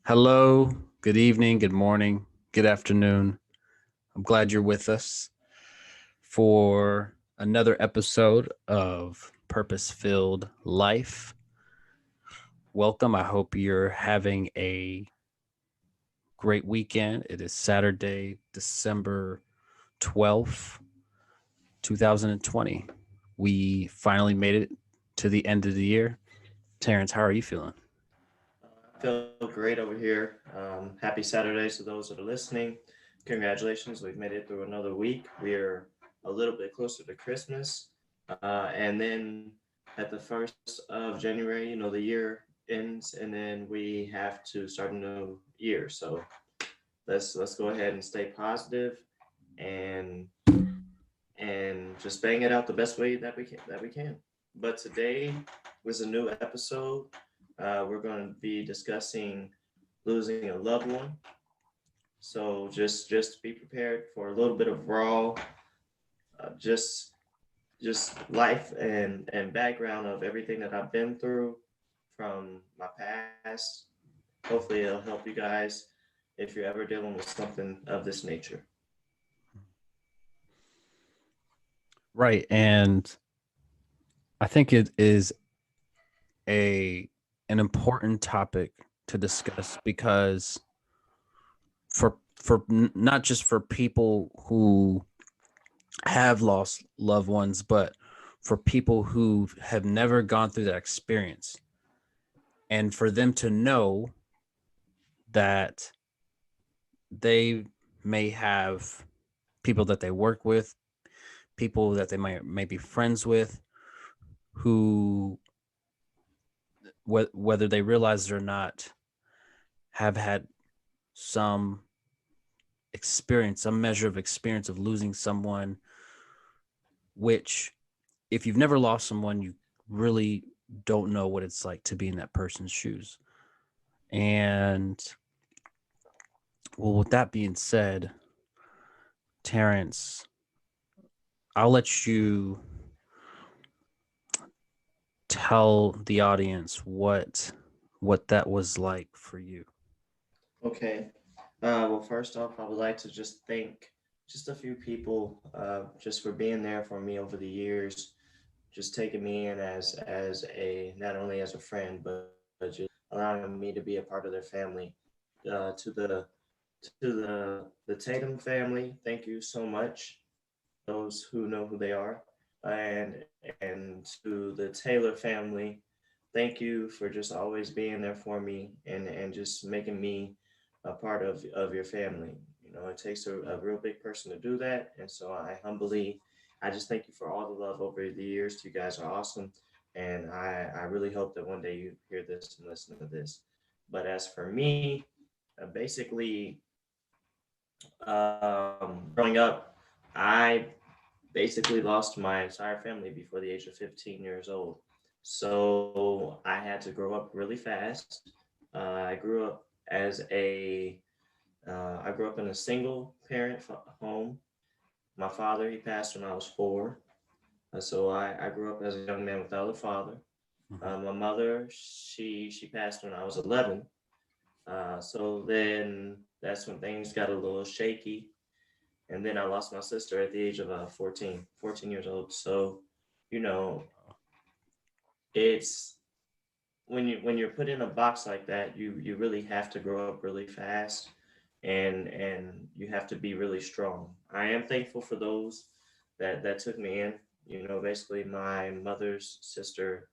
Hello, good evening, good morning, good afternoon. I'm glad you're with us for another episode of Purpose Filled Life. Welcome. I hope you're having a great weekend. It is Saturday, December 12th, 2020. We finally made it to the end of the year. Terrence, how are you feeling? I feel great over here. Happy Saturdays to those that are listening. Congratulations, we've made it through another week. We're a little bit closer to Christmas. And then at the 1st of January, the year ends and then we have to start a new year. So let's go ahead and stay positive and just bang it out the best way that we can. But today was a new episode. We're going to be discussing losing a loved one. So just be prepared for a little bit of raw, just life and background of everything that I've been through from my past. Hopefully, it'll help you guys if you're ever dealing with something of this nature. Right. And I think it is a an important topic to discuss because not just for people who have lost loved ones, but for people who have never gone through that experience, and for them to know that they may have people that they work with, people that they may be friends with, who whether they realize it or not, have had some experience, some measure of experience of losing someone, which if you've never lost someone, you really don't know what it's like to be in that person's shoes. And well, with that being said, Terrence, I'll let you tell the audience what that was like for you. Okay. Well, first off, I would like to just thank just a few people just for being there for me over the years, just taking me in as a not only as a friend but just allowing me to be a part of their family. To the Tatum family, thank you so much. Those who know who they are, and to the Taylor family, thank you for just always being there for me and just making me a part of your family. It takes a real big person to do that, and so I just thank you for all the love over the years. You guys are awesome, and I really hope that one day you hear this and listen to this. But as for me, basically, growing up, I basically lost my entire family before the age of 15 years old. So I had to grow up really fast. I grew up as I grew up in a single parent home. My father, he passed when I was 4. So I grew up as a young man without a father. Mhm. My mother, she passed when I was 11. So then that's when things got a little shaky. And then I lost my sister at the age of 14 years old. So, you know, it's when you're put in a box like that, you really have to grow up really fast, and you have to be really strong. I am thankful for those that took me in. Basically, my mother's sister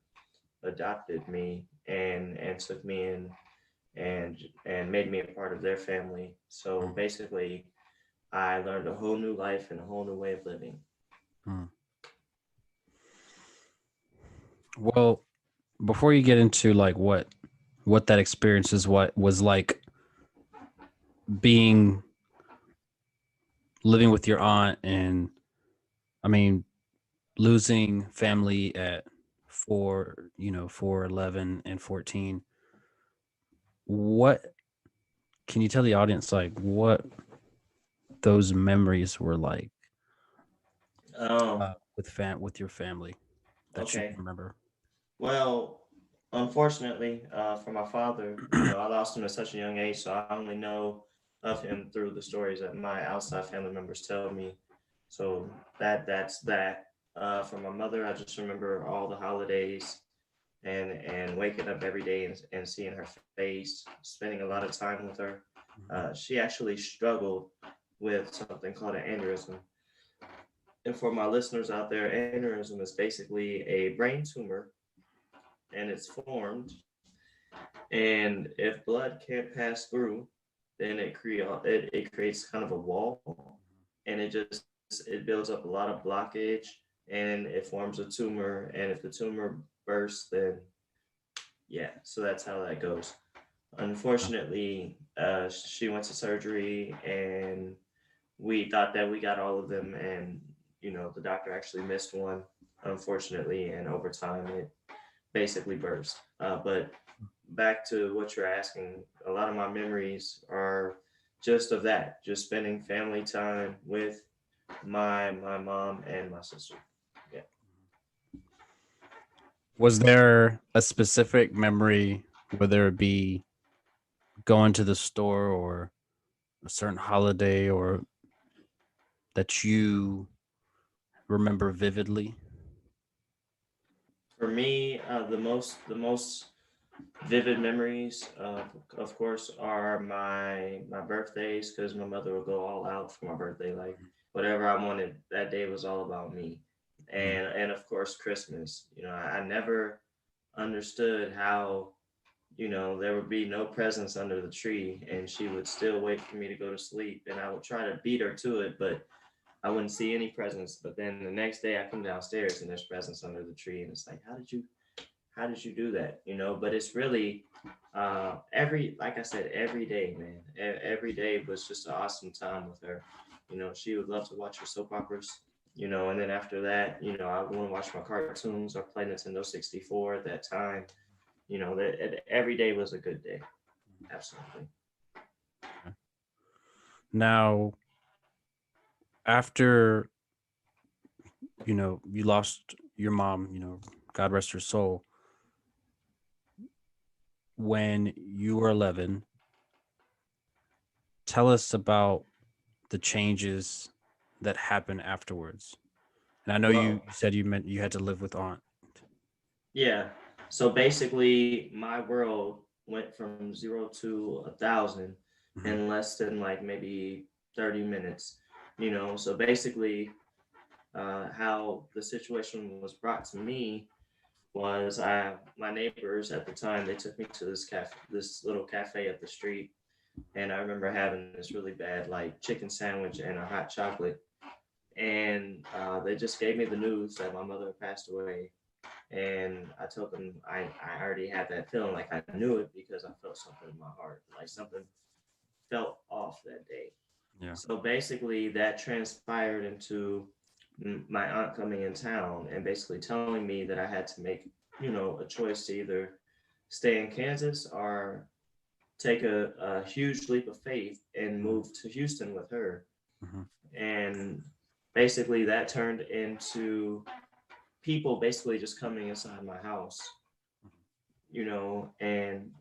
adopted me and took me in and made me a part of their family. So Mhm. basically, I learned a whole new life and a whole new way of living. Mhm. Well, before you get into like what that experience is, what was like being living with your aunt, and I mean losing family at 4, 11 and 14. What can you tell the audience like what those memories were like Um, with with your family that you okay. remember? Well, Unfortunately, for my father, I lost him at such a young age, so I only know of him through the stories that my outside family members tell me. So that's that. For my mother, I just remember all the holidays and waking up every day and seeing her face, spending a lot of time with her. She actually struggled with something called an aneurysm. And for my listeners out there, aneurysm is basically a brain tumor, and it's formed. And if blood can't pass through, then it creates kind of a wall, and it builds up a lot of blockage, and it forms a tumor. And if the tumor bursts, then yeah, so that's how that goes. Unfortunately, she went to surgery, and we thought that we got all of them, and the doctor actually missed one, unfortunately, and over time it basically burst. But back to what you're asking, a lot of my memories are just of that, just spending family time with my mom and my sister. Yeah. Was there a specific memory, whether it be going to the store or a certain holiday, or that you remember vividly? For me, the most vivid memories, of course, are my birthdays, because my mother would go all out for my birthday. Like whatever I wanted that day was all about me, Mhm. and of course Christmas. I never understood how there would be no presents under the tree, and she would still wait for me to go to sleep, and I would try to beat her to it, but I wouldn't see any presents. But then the next day I come downstairs and there's presents under the tree, and it's like, how did you do that? But it's really like I said, every day, man. Every day was just an awesome time with her. She would love to watch her soap operas. And then after that, I would want to watch my cartoons or play Nintendo 64 at that time. That every day was a good day. Absolutely. Now, after you lost your mom, God rest her soul, when you were 11, tell us about the changes that happened afterwards. And I know you Well, said you meant you had to live with aunt. yeah. So basically, my world went from 0 to 1,000 Mhm. in less than like maybe 30 minutes. So basically, how the situation was brought to me was my neighbors at the time, they took me to this little cafe up the street, and I remember having this really bad like chicken sandwich and a hot chocolate, and they just gave me the news that my mother passed away. And I told them I already had that feeling, like I knew it because I felt something in my heart, like something felt off that day. Yeah. So basically, that transpired into my aunt coming in town and basically telling me that I had to make, a choice to either stay in Kansas or take a huge leap of faith and Mhm. move to Houston with her. Mhm. And basically, that turned into people basically just coming inside my house, and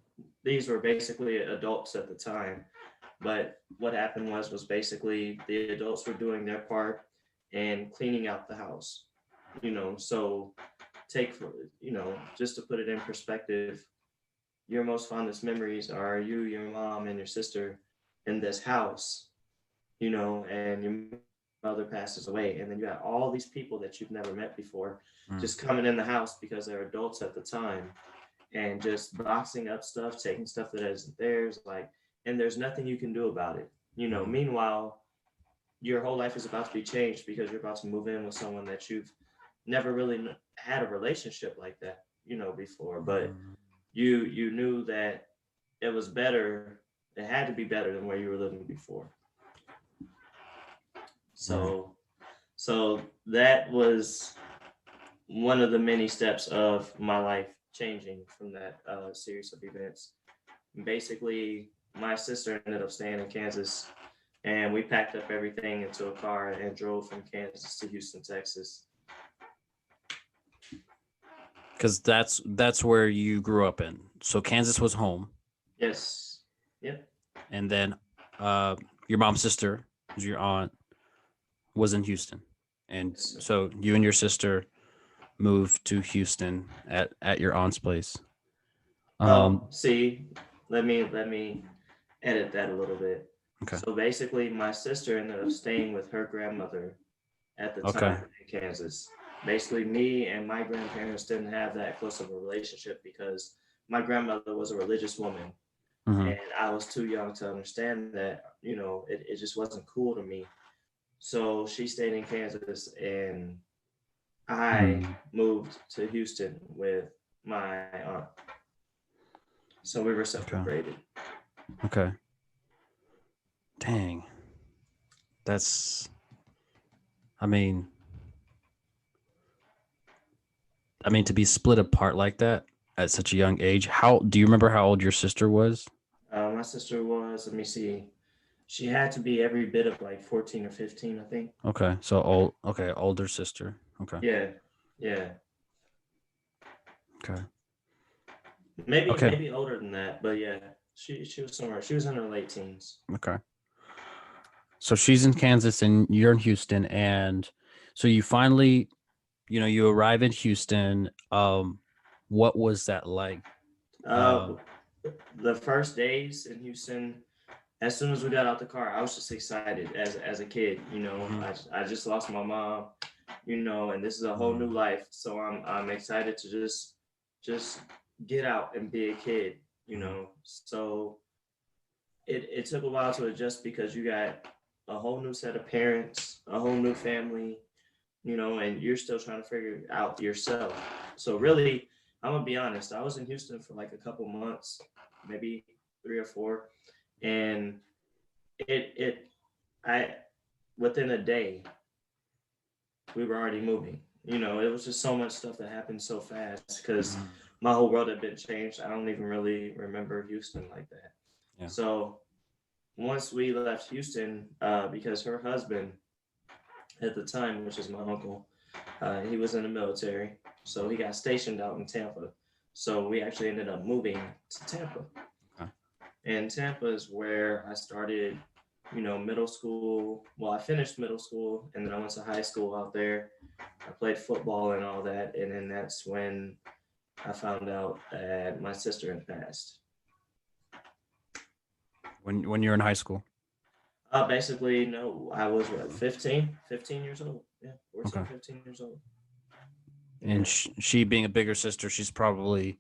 these were basically adults at the time. But what happened was basically the adults were doing their part and cleaning out the house. So take for just to put it in perspective, your most fondest memories are you, your mom, and your sister in this house, and your mother passes away, and then you got all these people that you've never met before just coming in the house because they're adults at the time, and just boxing up stuff, taking stuff that isn't theirs, like, and there's nothing you can do about it. Mhm. Meanwhile, your whole life is about to be changed because you're about to move in with someone that you've never really had a relationship like that, before. But Mhm. you knew that it was better. It had to be better than where you were living before. Mhm. So that was one of the many steps of my life changing from that series of events. Basically, my sister ended up staying in Kansas, and we packed up everything into a car and drove from Kansas to Houston, Texas. because that's where you grew up in. So Kansas was home, Yes. Yep. and then uh, your mom's sister, who's your aunt, was in Houston, and Yes, sir. so you and your sister moved to Houston at your aunt's place. Oh, Um, see, let me edit that a little bit. okay, So basically, my sister ended up staying with her grandmother at the okay, time in Kansas. Basically, me and my grandparents didn't have that close of a relationship because my grandmother was a religious woman, hmm and I was too young to understand that. It just wasn't cool to me. So she stayed in Kansas, and I hmm moved to Houston with my aunt. So we were okay, separated. okay. Dang, that's. I mean, to be split apart like that at such a young age. How do you remember how old your sister was? My sister was, let me see, she had to be every bit of like 14 or 15, I think. Okay, so old. Okay, older sister. Okay, Yeah, yeah, okay, maybe okay, maybe older than that, but yeah, she was somewhere. She was in her late teens. okay. So she's in Kansas and you're in Houston, and so you finally, you arrive in Houston. What was that like? Uh, Um, the first days in Houston, as soon as we got out the car, I was just excited as a kid. mhm, I just lost my mom. And this is a whole new mhm, life. So I'm excited to just get out and be a kid. mhm, So it took a while to adjust because you got a whole new set of parents, a whole new family, and you're still trying to figure it out yourself. So really, I'm gonna be honest. I was in Houston for like a couple months, maybe 3 or 4, and it I within a day we were already moving. It was just so much stuff that happened so fast because mhm. my whole world had been changed. I don't even really remember Houston like that. Yeah. So once we left Houston, because her husband at the time, which is my uncle, he was in the military, so he got stationed out in Tampa. So we actually ended up moving to Tampa, Okay. and Tampa is where I started. Middle school. Well, I finished middle school, and then I went to high school out there. I played football and all that, and then that's when I found out that my sister had passed. When you're in high school. Basically, no, I was what, 15 years old. Yeah, 14, Okay. 15 years old. And Yeah. she being a bigger sister, she's probably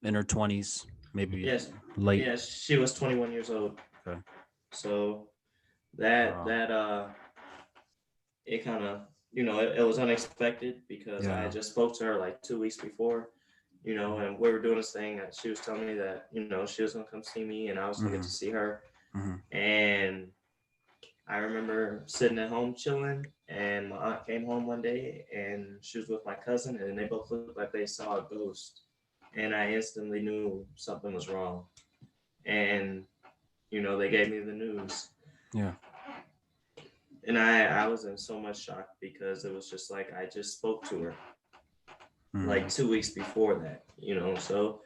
in her 20s, maybe Yes. late. Yes, she was 21 years old. Okay. So that Wow. that it kind of it was unexpected because I Yeah. had just spoke to her like 2 weeks before, and we were doing this thing. And she was telling me that she was gonna come see me, and I was gonna get Mm-hmm. to see her. Mm-hmm. And I remember sitting at home chilling, and my aunt came home one day, and she was with my cousin, and they both looked like they saw a ghost. And I instantly knew something was wrong. And they gave me the news, Yeah. and I was in so much shock because it was just like I just spoke to her like Mm. 2 weeks before that. So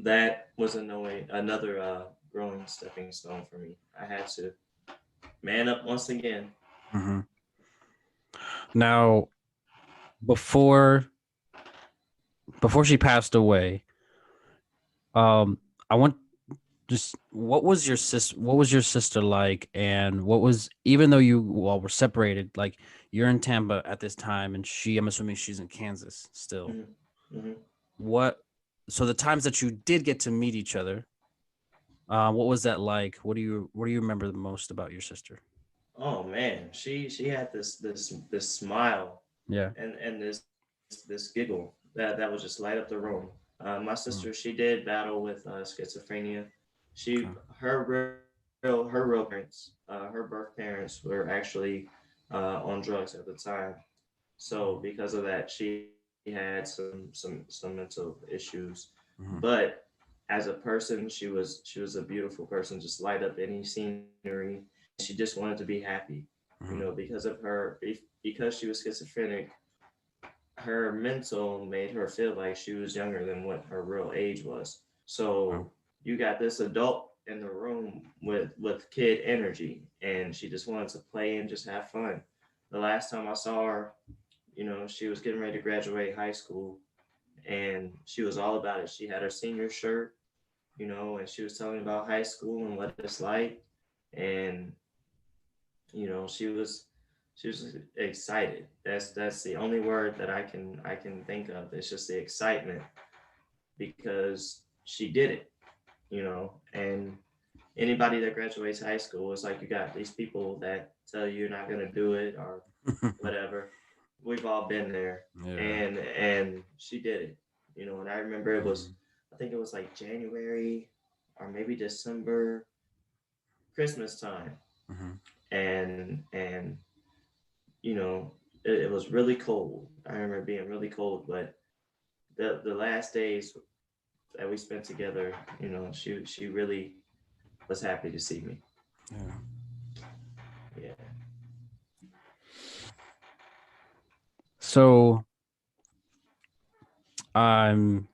that was another growing stepping stone for me. I had to man up once again. Mm-hmm. Now, before she passed away, I want just what was your sister like, and what was, even though you all were separated, like you're in Tampa at this time, and I'm assuming she's in Kansas still. Hmm. Hmm. What So the times that you did get to meet each other, what was that like? What do you remember the most about your sister? Oh man, she had this smile Yeah. and this giggle that would just light up the room. My Mm, sister, she did battle with schizophrenia. okay. Her real parents, her birth parents, were actually on drugs at the time. So because of that, she had some mental issues. Mm-hmm. But as a person, she was a beautiful person, just light up any scenery. She just wanted to be happy, Mm-hmm. because of her, because she was schizophrenic. her mental made her feel like she was younger than what her real age was. So Wow. you got this adult in the room with kid energy, and she just wanted to play and just have fun. The last time I saw her, she was getting ready to graduate high school, and she was all about it. She had her senior shirt, and she was telling me about high school and what it's like, and she was excited. That's the only word that I can think of. It's just the excitement because she did it, and anybody that graduates high school, it's like you got these people that tell you you're not gonna do it or whatever. We've all been there, Yeah. and she did it, and I remember it was, Mhm. I think it was like January or maybe December, Christmas time, Mhm. and it was really cold. I remember being really cold, but the last days that we spent together, she really was happy to see me. Yeah. Yeah. So I mean,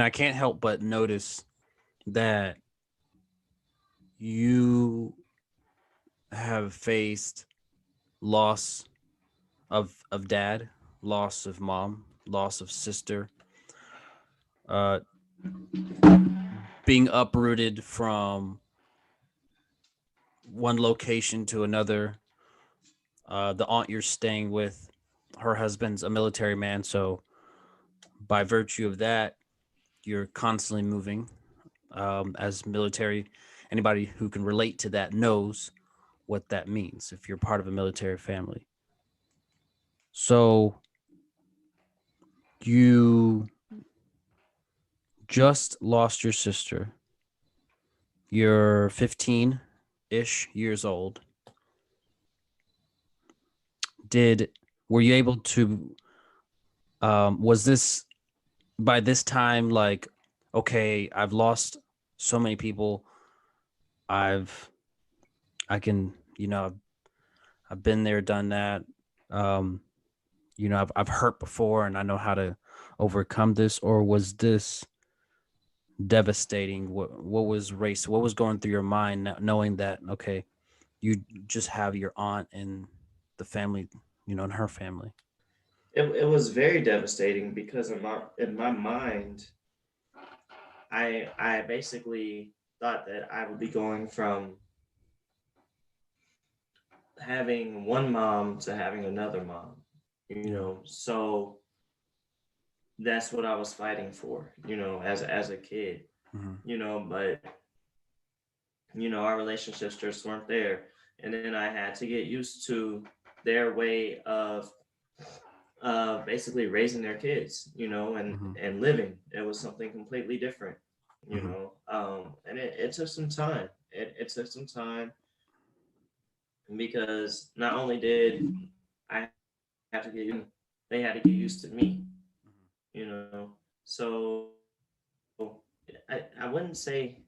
I can't help but notice that you have faced loss of dad, loss of mom, loss of sister, uh, being uprooted from one location to another. The aunt you're staying with, her husband's a military man, so by virtue of that, you're constantly moving. As military, anybody who can relate to that knows what that means if you're part of a military family. So you just lost your sister. You're 15 ish years old. Did Were you able to was this by this time like, okay, I've lost so many people. I've I can, I've been there, done that. Um I've hurt before and I know how to overcome this, or was this devastating? What was going through your mind knowing that, okay, you just have your aunt and the family, and her family. It was very devastating because in my mind, I basically thought that I would be going from having one mom to having another mom, Yeah. so that's what I was fighting for, as a kid, Hmm. but our relationships just weren't there. And then I had to get used to their way of basically raising their kids, Hmm. and living. It was something completely different, Hmm. and it took some time. It took some time because not only did I have to get used to them, they had to get used to me, So I wouldn't say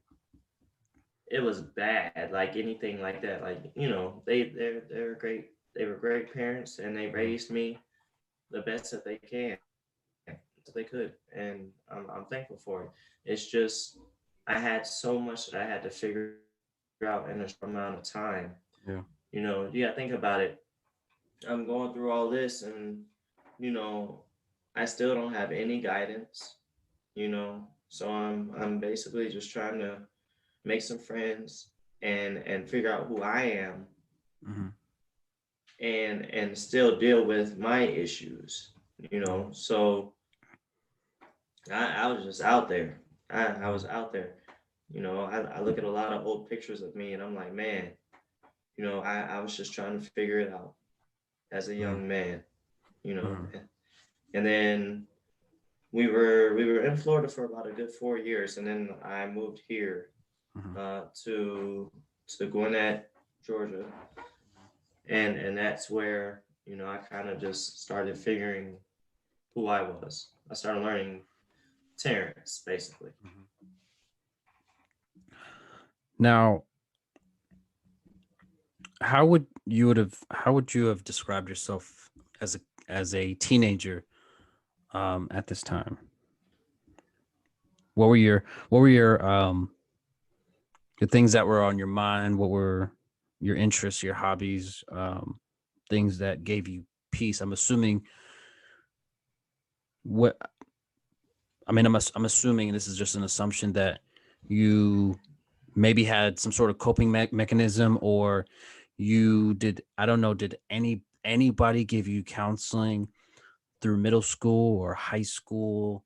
it was bad, like anything like that. Like, they were great parents, and they Hmm. raised me the best that they could, and I'm thankful for it. It's just I had so much that I had to figure out in a short amount of time. Yeah. You gotta think about it. I'm going through all this, and you know, I still don't have any guidance. So I'm basically just trying to make some friends and figure out who I am, Hmm. and still deal with my issues. Yeah. So I was just out there. I Hmm. was out there. I look at a lot of old pictures of me, and I'm like, man, I was just trying to figure it out as a Hmm. young man, you know. Hmm. And then we were in Florida for about a good 4 years, and then I moved here Hmm. to Gwinnett, Georgia, and that's where I kind of just started figuring who I was. I started learning Terrence, basically. Hmm. Now, how would you have described yourself as a teenager at this time? What were your the things that were on your mind? What were your interests, your hobbies, things that gave you peace? I'm assuming what I mean, I'm assuming this is just an assumption that you maybe had some sort of coping mechanism, or you did. I don't know. Did anybody give you counseling through middle school or high school?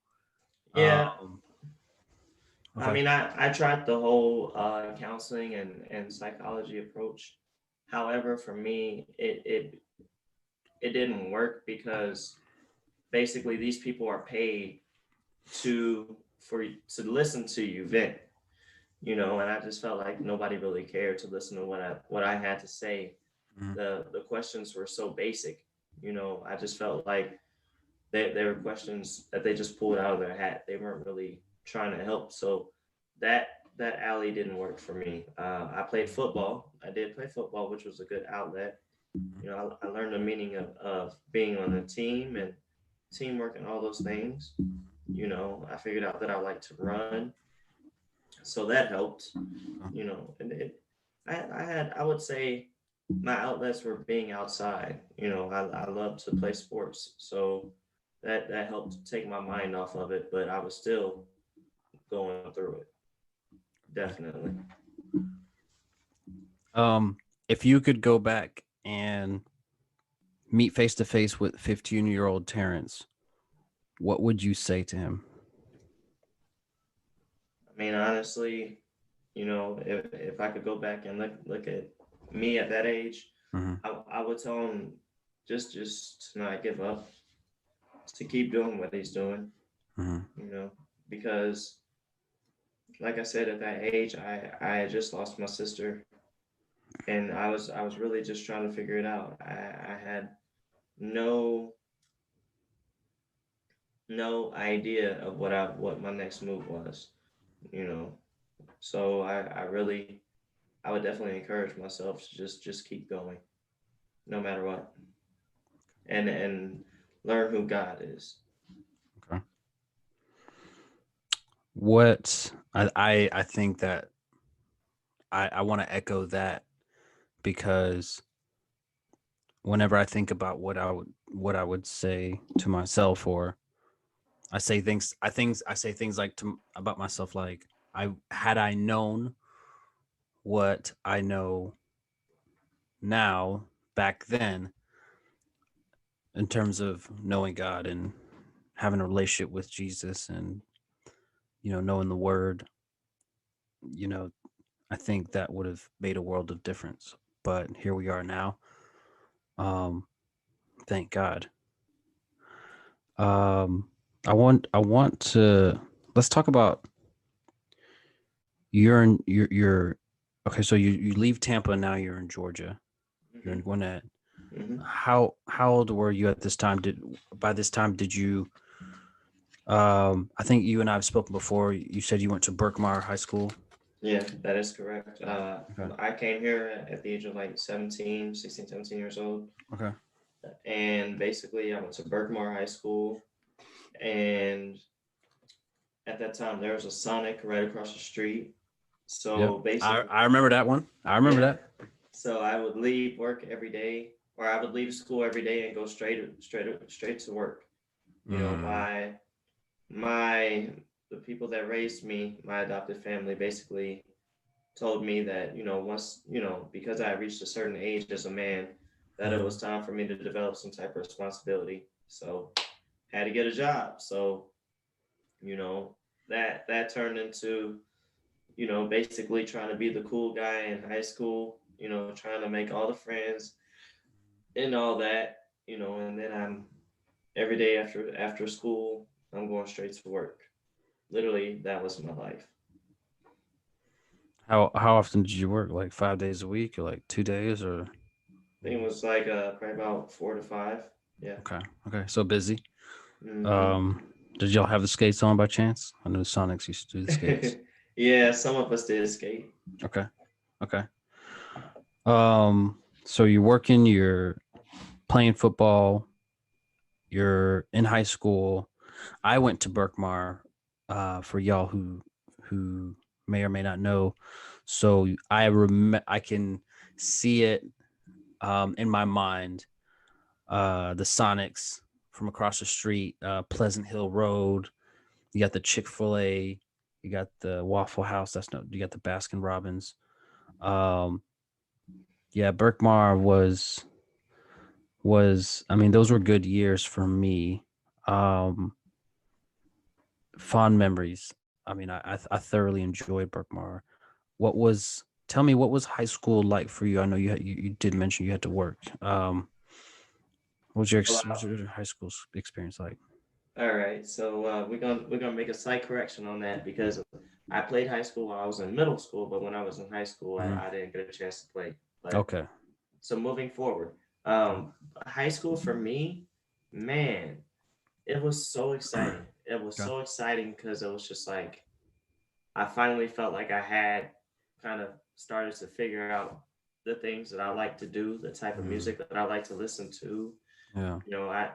Yeah, Um, I okay. mean, I tried the whole counseling and psychology approach. However, for me, it didn't work because basically these people are paid to listen to you vent, and I just felt like nobody really cared to listen to what I had to say. Mhm. The questions were so basic, I just felt like they were questions that they just pulled out of their hat. They weren't really trying to help. So that that alley didn't work for me. I played football. I did play football, which was a good outlet. I learned the meaning of being on a team and teamwork and all those things. I figured out that I like to run, so that helped. And I would say my outlets were being outside. I love to play sports, so that helped take my mind off of it. But I was still going through it, definitely. Um, if you could go back and meet face to face with 15-year-old Terrence, what would you say to him? I mean, honestly, if I could go back and look at me at that age, Mm-hmm. I would tell him just to not give up, to keep doing what he's doing, Mm-hmm. you know, because like I said, at that age, I had just lost my sister, and I was really just trying to figure it out. I had no no idea of what my next move was, you know. So I would definitely encourage myself to just keep going, no matter what, and learn who God is. Okay. What I think that I want to echo that, because whenever I think about what I would say to myself, or I say things like to about myself, like, I known what I know now back then, in terms of knowing God and having a relationship with Jesus, and knowing the word, you know I think that would have made a world of difference. But here we are now. Um, thank God. Um, I want to let's talk about you're okay. So you leave Tampa and now you're in Georgia. You're in Hmm. Gwinnett. Hmm. How old were you at this time? Did you I think you and I have spoken before. You said you went to Berkmar High School. Yeah, that is correct. Okay. I came here at the age of like 17, 16, 17 years old. Okay. And basically, I went to Berkmar High School. And at that time, there was a Sonic right across the street. Yep. So I basically, I remember that one. I remember yeah. that. So I would leave work every day, or I would leave school every day and go straight to work. Mm, My the people that raised me, my adopted family, basically told me that once because I reached a certain age as a man, that it was mm, time for me to develop some type of responsibility. So had to get a job. So you know that turned into basically trying to be the cool guy in high school. Trying to make all the friends and all that. And then I'm every day after school, I'm going straight to work. Literally, that was my life. how often did you work? Like 5 days a week, or like 2 days, or I think it was like probably about 4 to 5. Yeah. okay, okay, so busy. Hmm. Um, did y'all have the skates on by chance? I know the Sonics used to do the skates. Yeah, some of us did skate. Okay, okay. So you're working, you're playing football, you're in high school. I went to Berkmar, for y'all who may or may not know. So I can see it in my mind. The Sonics from across the street, Pleasant Hill Road. You got the Chick-fil-A. You got the Waffle House. You got the Baskin Robbins. Um, yeah, Berkmar was I mean, those were good years for me. Um, Fond memories. I mean, I thoroughly enjoyed Berkmar. Tell me, what was high school like for you? I know you did mention you had to work. What was your high school experience like? All right, so we're gonna make a slight correction on that because I played high school while I was in middle school, but when I was in high school, Mhm. I didn't get a chance to play. But Okay. so moving forward, high school for me, man, it was so exciting. It was Okay. so exciting because it was just like I finally felt like I had kind of started to figure out the things that I like to do, the type of Mhm. music that I like to listen to. Yeah.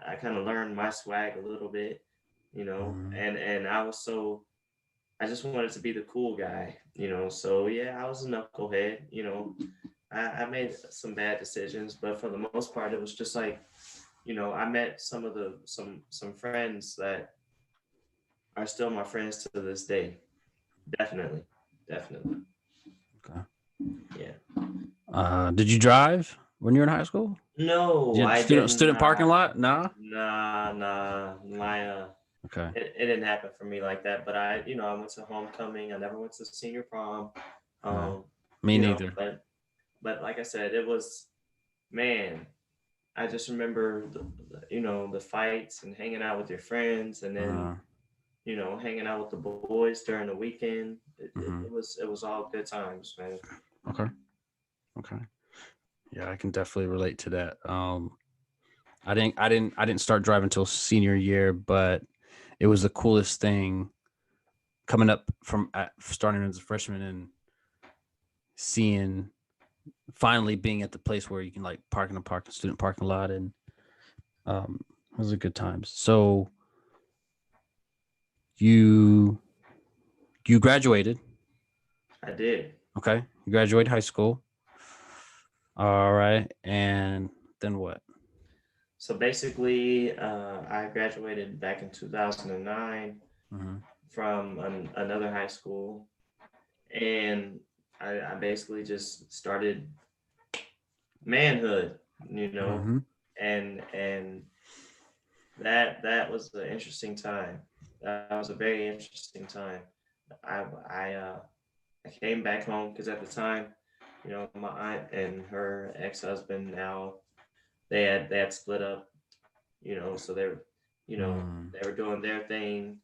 I kind of learned my swag a little bit, Mhm. and I just wanted to be the cool guy, So yeah, I was a knucklehead, I made some bad decisions, but for the most part, it was just like, I met some friends that are still my friends to this day. Definitely, definitely, Okay. yeah. Did you drive when you were in high school? No, You had I did student parking not. lot? Nah. Nah. Okay. It didn't happen for me like that. But I went to homecoming. I never went to senior prom. Uh, Um, Me neither. but like I said, it was man. I just remember the fights and hanging out with your friends, and then Uh, hanging out with the boys during the weekend. It, it, mhm. it was it was all good times, man. Okay. Okay. Yeah, I can definitely relate to that. I didn't start driving until senior year, but it was the coolest thing coming up from starting as a freshman and seeing finally being at the place where you can like park in a student parking lot, and it was a good times. So you you graduated, I did. okay? You graduated high school, all right, and then what? So basically, I graduated back in 2009 Mm-hmm. from another high school, and I basically just started manhood, Mm-hmm. and that was an interesting time. That was a very interesting time. I I uh, I came back home because at the time, my aunt and her ex husband now they had split up, so Mm. they were doing their thing,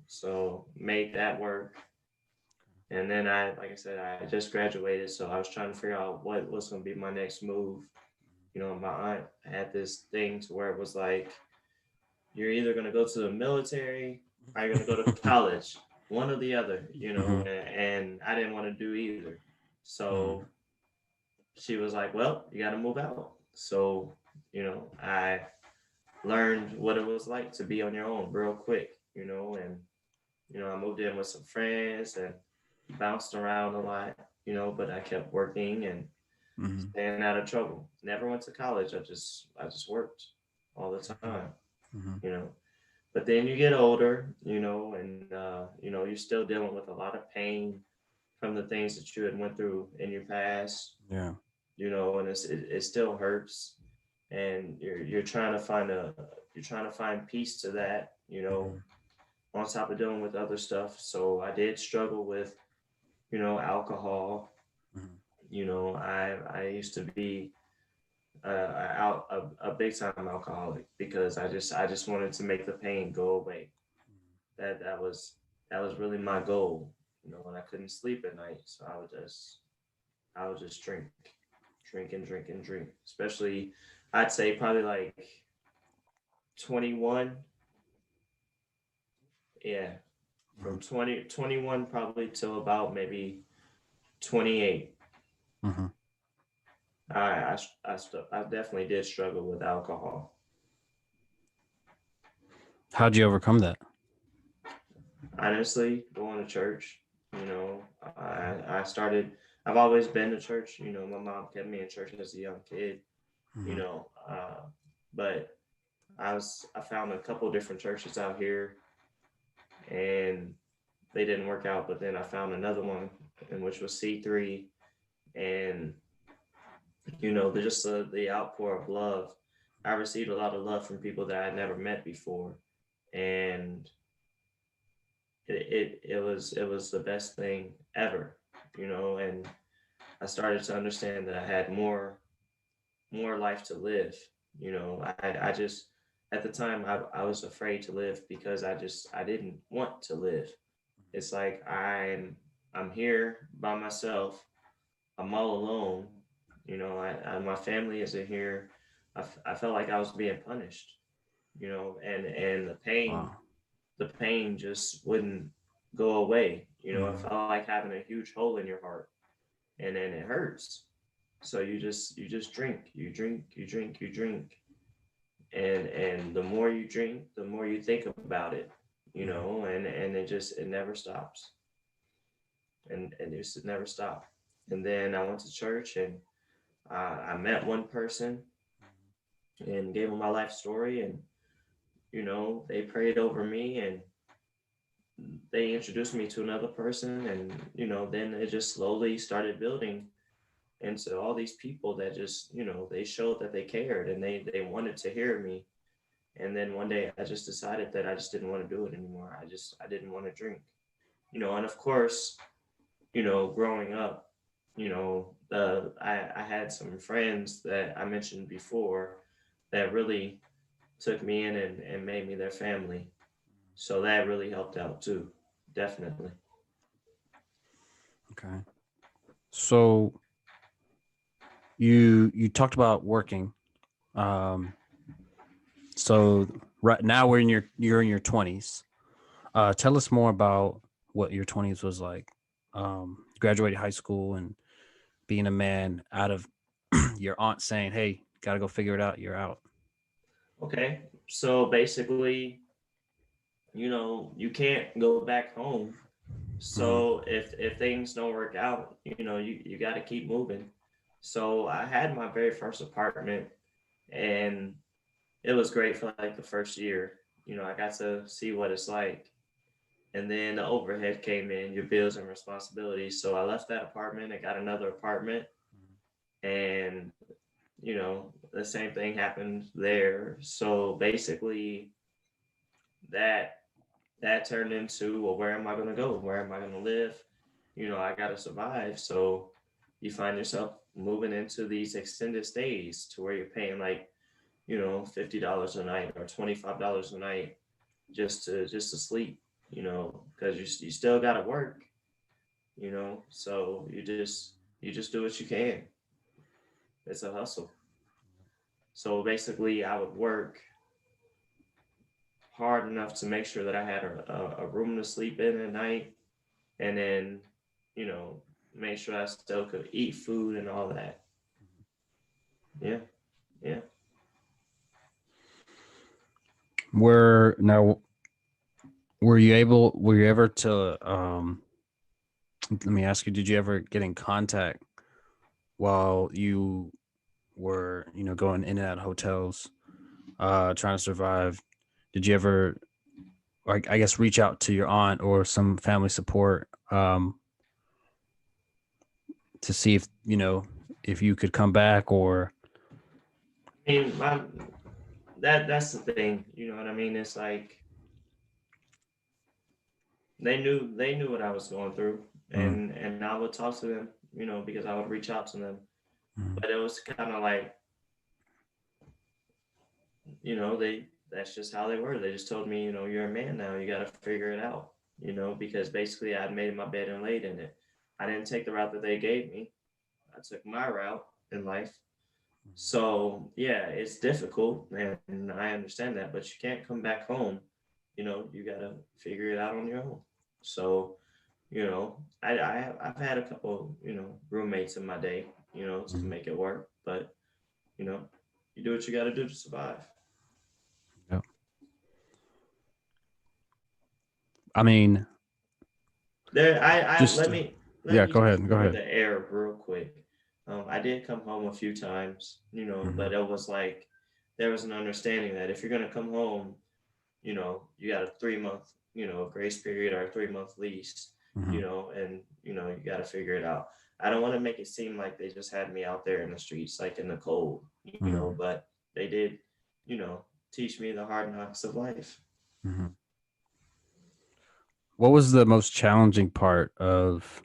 so made that work. And then like I said, I just graduated, so I was trying to figure out what was going to be my next move. My aunt had this thing to where it was like, you're either going to go to the military or you're going to go to college, one or the other, Mm-hmm. and I didn't want to do either. Mm. So she was like, well, you got to move out. So, I learned what it was like to be on your own real quick, and I moved in with some friends and bounced around a lot, but I kept working and Mm-hmm. staying out of trouble. Never went to college. I just worked all the time, Mm-hmm. you know. But then you get older, and you're still dealing with a lot of pain from the things that you had went through in your past, Yeah. and it still hurts, and you're trying to find peace to that, Mm-hmm. on top of dealing with other stuff. So I did struggle with, alcohol. Mm-hmm. I used to be a big time alcoholic because I just wanted to make the pain go away. That was really my goal, when I couldn't sleep at night. So I would just drink and drink and drink. Especially, I'd say probably like 21. Yeah, from 21 probably till about maybe 28. Mm-hmm. I definitely did struggle with alcohol. How'd you overcome that? Honestly, going to church, I started, I've always been to church. My mom kept me in church as a young kid, you Mhm. know, but I found a couple different churches out here and they didn't work out. But then I found another one, in which was C3, and just the outpour of love. I received a lot of love from people that I had never met before, and it was the best thing ever, And I started to understand that I had more life to live. I just at the time I was afraid to live because I didn't want to live. It's like I'm here by myself. I'm all alone. My family isn't here. I felt like I was being punished. And Wow. the pain just wouldn't go away. It Mhm. felt like having a huge hole in your heart, and then it hurts. So you just drink, you drink, you drink, you drink, and the more you drink, the more you think about it. Mhm. And it never stops, and it just never stopped. And then I went to church, and I met one person and gave them my life story, and they prayed over me, and they introduced me to another person, and then it just slowly started building into all these people that just they showed that they cared, and they wanted to hear me. And then one day I just decided that I just didn't want to do it anymore. I didn't want to drink. And of course, growing up, I had some friends that I mentioned before that really took me in and made me their family. So that really helped out too. Definitely. Okay. So you talked about working. Um, so right now you're in your 20s. Tell us more about what your 20s was like. Graduating high school and being a man out of your aunt saying, "Hey, got to go figure it out. You're out." Okay. So basically, you can't go back home. Mhm. So if things don't work out, you got to keep moving. So I had my very first apartment, and it was great for like the first year. I got to see what it's like. And then the overhead came in, your bills and responsibilities. So I left that apartment and got another apartment. And, the same thing happened there. So basically, that that turned into, well, where am I going to go? Where am I going to live? I got to survive. So you find yourself moving into these extended stays to where you're paying like, $50 a night or $25 a night just to sleep, because you still got to work, so you just do what you can. It's a hustle. So basically, I would work hard enough to make sure that I had a room to sleep in at night, and then you know make sure I still could eat food and all that. Yeah, yeah. Were now were you ever to let me ask you, did you ever get in contact while you were, going in and out of hotels, trying to survive? Did you ever, like, I guess, reach out to your aunt or some family support, to see if, if you could come back or I mean, that's the thing. You know what I mean? It's like they knew what I was going through, mm, and I would talk to them, because I would reach out to them. mm, But it was kind of like, they that's just how they were. They just told me, you're a man now. You got to figure it out. Because basically I'd made my bed and laid in it. I didn't take the route that they gave me. I took my route in life. So yeah, it's difficult, and I understand that. But you can't come back home. You got to figure it out on your own. So I've had a couple roommates in my day, to mm, make it work. But you know you do what you got to do to survive. yeah. I mean, There, I just let yeah, me go just ahead, go clear ahead. the air real quick. I did come home a few times, Hmm. but it was like there was an understanding that if you're gonna come home, you got a 3 month, grace period or a 3 month lease, Hmm. and you got to figure it out. I don't want to make it seem like they just had me out there in the streets, like in the cold, Hmm. but they did, you know, teach me the hard knocks of life. Hmm. What was the most challenging part of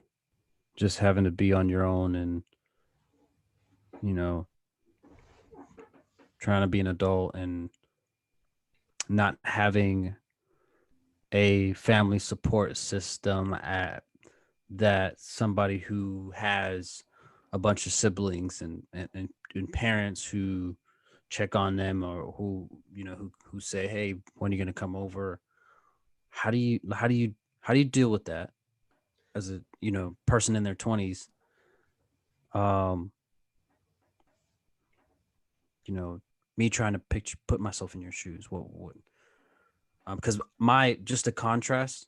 just having to be on your own and, you know, trying to be an adult and not having a family support system at that somebody who has a bunch of siblings and parents who check on them or who who say, hey, when are you going to come over? How do you deal with that as a person in their 20s? um you know Me trying to put myself in your shoes, what because my just a contrast,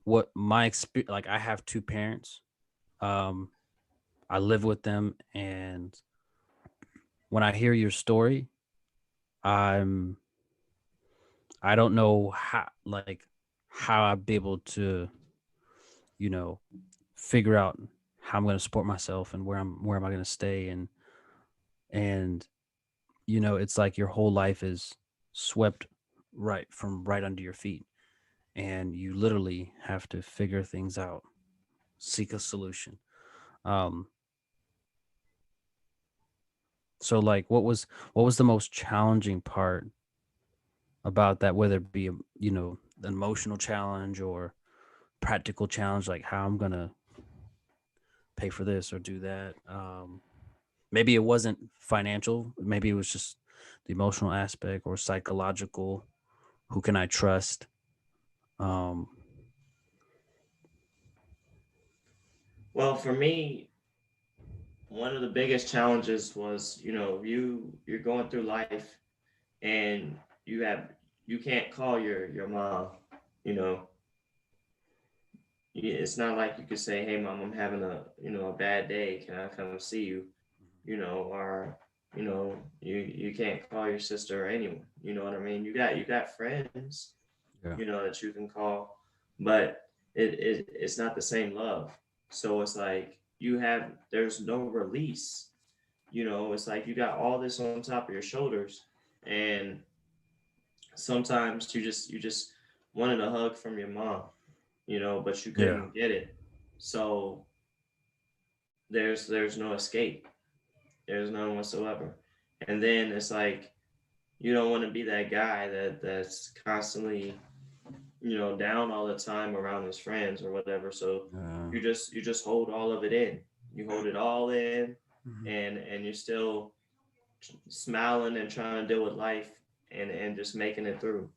what my experience, like, I have two parents. um I live with them, and when I hear your story, I'm I don't know how I'd be able to, you know, figure out how I'm going to support myself and where am I going to stay, and it's like your whole life is swept right under your feet, and you literally have to figure things out, seek a solution. Um so like what was the most challenging part about that, whether it be a, an emotional challenge or practical challenge, like how I'm gonna pay for this or do that. Maybe it wasn't financial, maybe it was just the emotional aspect or psychological. Who can I trust? um Well, for me, one of the biggest challenges was, you're going through life and you can't call your mom, you know. It's not like you could say, "Hey, mom, I'm having a bad day. Can I come see you?" Or you can't call your sister or anyone. You know what I mean? You got friends, yeah. that you can call, but it's not the same love. So it's like there's no release. It's like you got all this on top of your shoulders, and sometimes you just wanted a hug from your mom, but you Yeah. couldn't get it. So there's no escape. There's none whatsoever. And then it's like you don't want to be that guy that's constantly, down all the time around his friends or whatever. So uh, you just hold all of it in. You hold it all in, mhm. and you're still smiling and trying to deal with life and just making it through.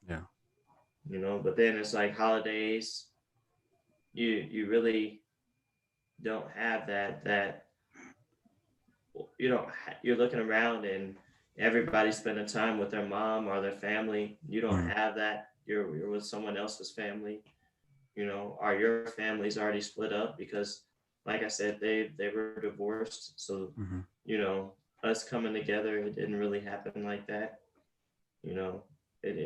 Yeah. But then it's like holidays. You really don't have that. You're looking around and everybody's spending time with their mom or their family. You don't Mhm. have that. You're with someone else's family, or your family's already split up because, like I said, they were divorced. So, Mhm. you know, us coming together, it didn't really happen like that. You know, it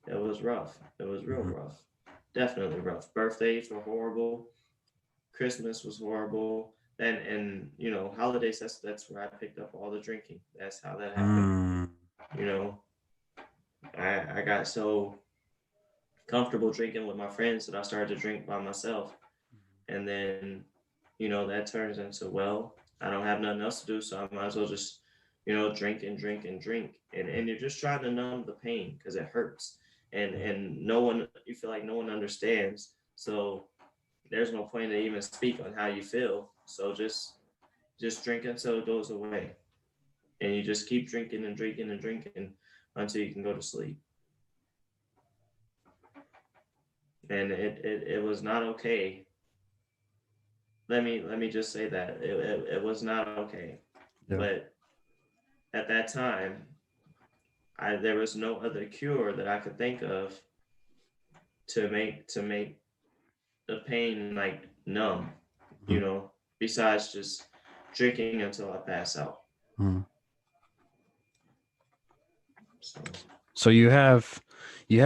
was rough. It was real Mhm. rough. Definitely rough. Birthdays were horrible. Christmas was horrible. And holidays. That's where I picked up all the drinking. That's how that happened. Mm. You know, I got so comfortable drinking with my friends that I started to drink by myself, and then that turns into, well, I don't have nothing else to do, so I might as well just drink and drink and drink, and you're just trying to numb the pain because it hurts, and no one you feel like no one understands, so there's no point to even speak on how you feel. So just drink until it goes away, and you just keep drinking and drinking and drinking until you can go to sleep. And it was not okay. Let me just say that it was not okay. Yeah. But at that time, there was no other cure that I could think of to make the pain like numb, Mhm. besides just drinking until I pass out. Mhm. So So you have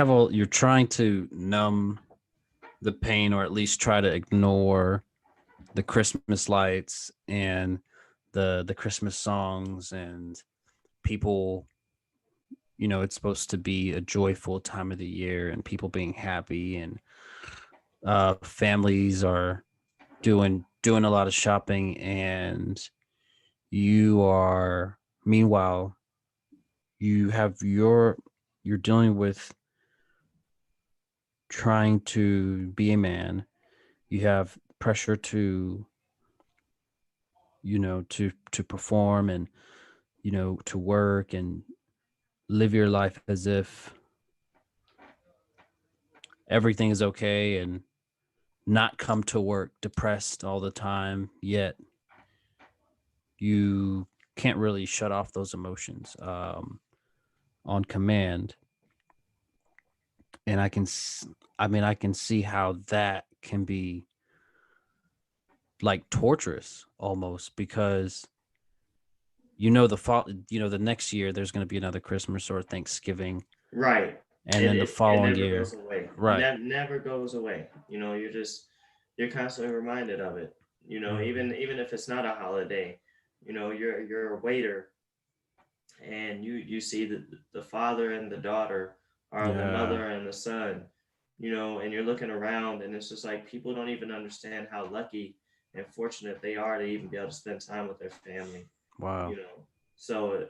all you're trying to numb the pain or at least try to ignore the Christmas lights and the Christmas songs and people, it's supposed to be a joyful time of the year and people being happy and families are doing a lot of shopping and you are meanwhile you're dealing with trying to be a man. You have pressure to to perform and to work and live your life as if everything is okay and not come to work depressed all the time, yet you can't really shut off those emotions on command. And I can see how that can be like torturous almost because the next year there's going to be another Christmas or Thanksgiving, right, and it then the it, it following never year. goes away. Right. Never goes away. You're constantly reminded of it. Mhm. Even if it's not a holiday, you're a waiter, and you see the father and the daughter, or the Yeah. mother and the son, and you're looking around, and it's just like people don't even understand how lucky and fortunate they are to even be able to spend time with their family. you Wow. know so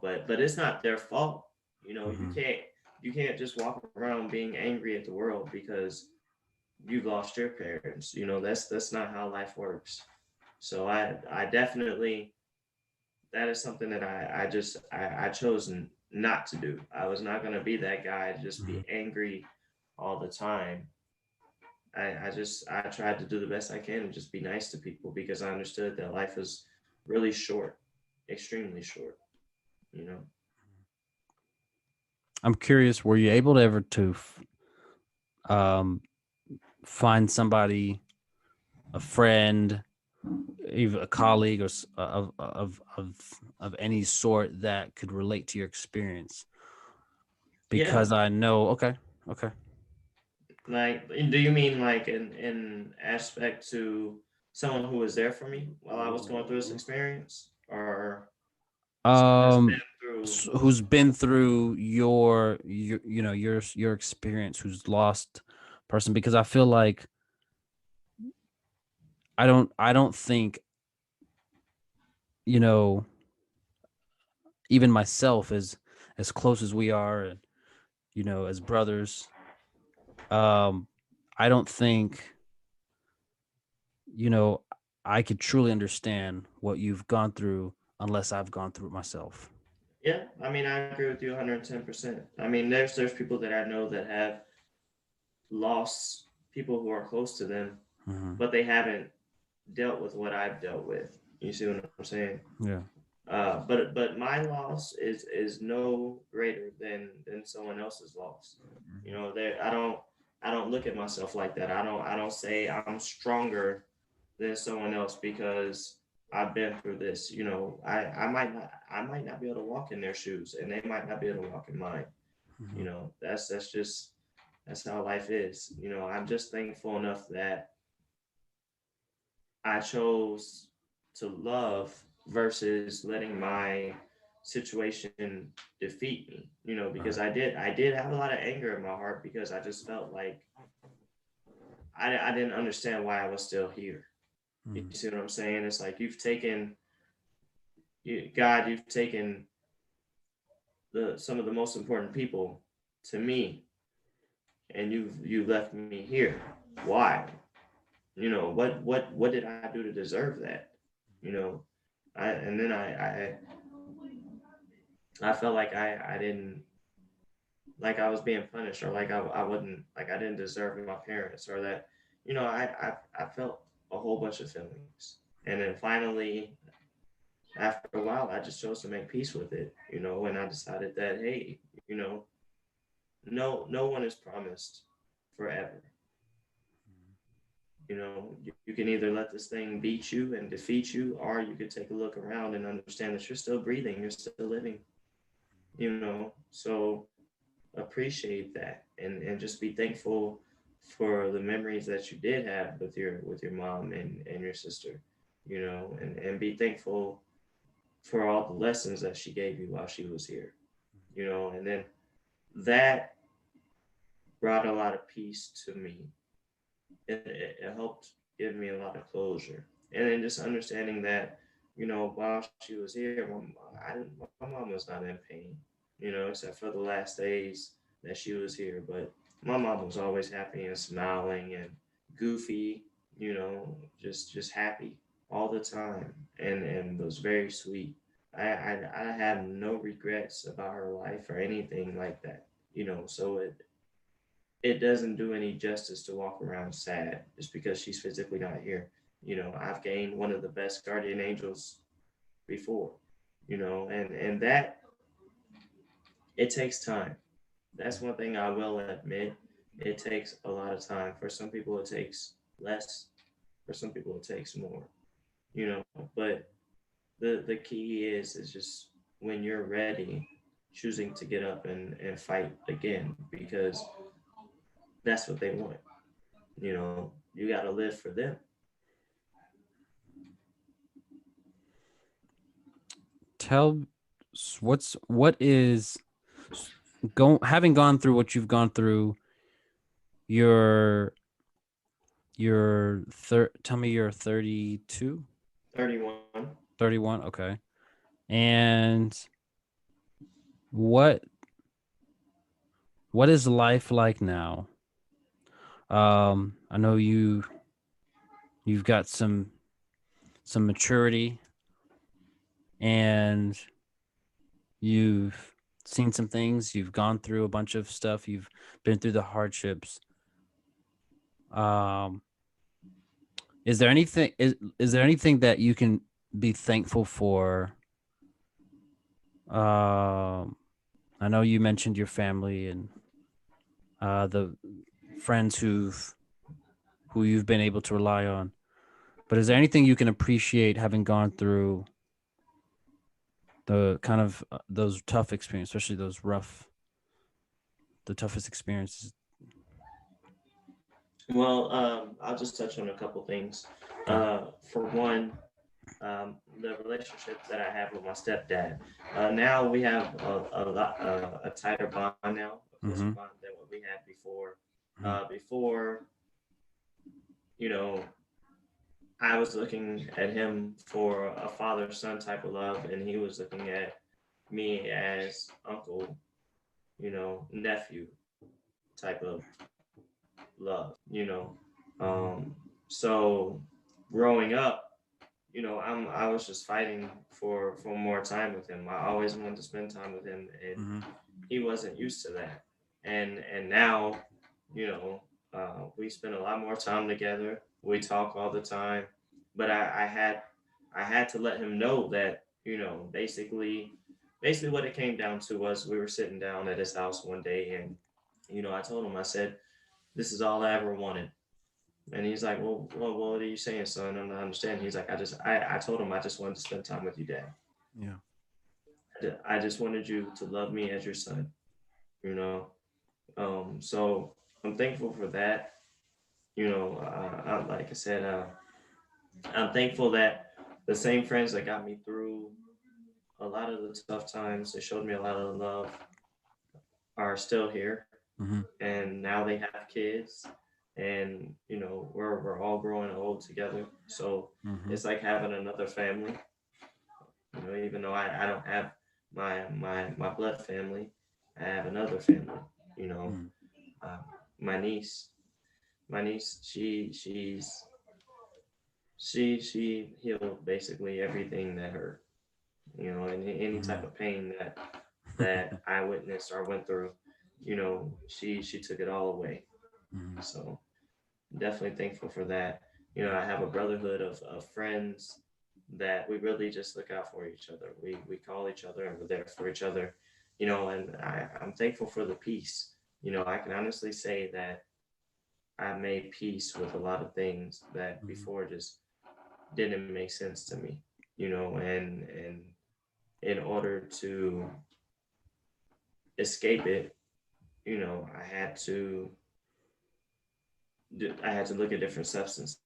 but it's not their fault. you Hmm. can't you can't just walk around being angry at the world because you lost your parents. That's not how life works. So I definitely, that is something that I chose not to do. I was not going to be that guy to just Hmm. be angry all the time. I tried to do the best I can and just be nice to people because I understood that life is really short, extremely short. You know. I'm curious, were you able to ever um, find somebody, a friend, even a colleague, or of any sort that could relate to your experience? Yeah. Because I know, okay, okay. Like, do you mean like in aspect to someone who was there for me while I was going through this experience, or someone that's Um, been through? who's been through your experience, who's lost person? Because I feel like I don't think you know even myself as close as we are, and as brothers. um I don't think you know I could truly understand what you've gone through unless I've gone through it myself. Yeah, I mean, I agree with you 110%. I mean, there's people that I know that have lost people who are close to them, Hmm. but they haven't dealt with what I've dealt with. You see what I'm saying? Yeah. But my loss is no greater than someone else's loss. There I don't look at myself like that. I don't say I'm stronger than someone else because I've been through this. I might not be able to walk in their shoes, and they might not be able to walk in mine. Hmm. That's how life is. I'm just thankful enough that I chose to love versus letting my situation defeat me. Because Right. I did have a lot of anger in my heart because I just felt like I didn't understand why I was still here. You Hmm. see what I'm saying? It's like God, you've taken the some of the most important people to me, and you left me here. Why? What did I do to deserve that? You know, and then I felt like I didn't, like I was being punished, or like I wouldn't, like I didn't deserve my parents, or that I felt a whole bunch of feelings. And then finally, after a while, I just chose to make peace with it, and I decided that, hey, no one is promised forever. You can either let this thing beat you and defeat you, or you could take a look around and understand that you're still breathing, you're still living. So appreciate that, and just be thankful for the memories that you did have with your mom and your sister, and be thankful for all the lessons that she gave you while she was here, and then that brought a lot of peace to me. It helped give me a lot of closure, and then just understanding that, while she was here, my mom was not in pain, except for the last days that she was here. But my mom was always happy and smiling and goofy, just happy all the time, and was very sweet. I have no regrets about her life or anything like that, so it doesn't do any justice to walk around sad just because she's physically not here. I've gained one of the best guardian angels before, and that it takes time. That's one thing I will admit. It takes a lot of time. For some people, it takes less. For some people, it takes more. But the key is just when you're ready, choosing to get up and fight again, because that's what they want. You got to live for them. Tell what is go having gone through what you've gone through. Your tell me you're 32, 31. 31. Okay. And what is life like now? I know you've got some maturity, and you've seen some things, you've gone through a bunch of stuff, you've been through the hardships. Um is there anything that you can be thankful for? Um I know you mentioned your family and the friends who you've been able to rely on. But is there anything you can appreciate having gone through the kind of those tough experiences, especially the toughest experiences? Well, I'll just touch on a couple things. Okay. For one, the relationship that I have with my stepdad. Now we have a tighter bond now, a closer Mm-hmm. bond than what we had before. Mm-hmm. Before, you know, I was looking at him for a father son type of love, and he was looking at me as uncle, nephew type of love. So growing up, I was just fighting for more time with him. I always wanted to spend time with him, and Mm-hmm. he wasn't used to that. And now, you know, we spend a lot more time together. We talk all the time, but I had to let him know that, basically what it came down to was we were sitting down at his house one day, and I told him, I said, this is all I ever wanted. And he's like, well, what are you saying, son? I'm not understanding. He's like, I told him I just wanted to spend time with you, dad. Yeah. I just wanted you to love me as your son, you know. So I'm thankful for that. Like I said, I'm thankful that the same friends that got me through a lot of the tough times, they showed me a lot of love, are still here, Mm-hmm. and now they have kids, and we're all growing old together. So Mm-hmm. it's like having another family. Even though I don't have my blood family, I have another family. You know, Mm-hmm. uh, my niece, she healed basically everything that hurt. And any type of pain that I witnessed or went through, she took it all away. Mm-hmm. So definitely thankful for that. I have a brotherhood of friends that we really just look out for each other. We call each other and we're there for each other. And I'm thankful for the peace. I can honestly say that I made peace with a lot of things that Mhm. before just didn't make sense to me, and in order to escape it, I had to look at different substances,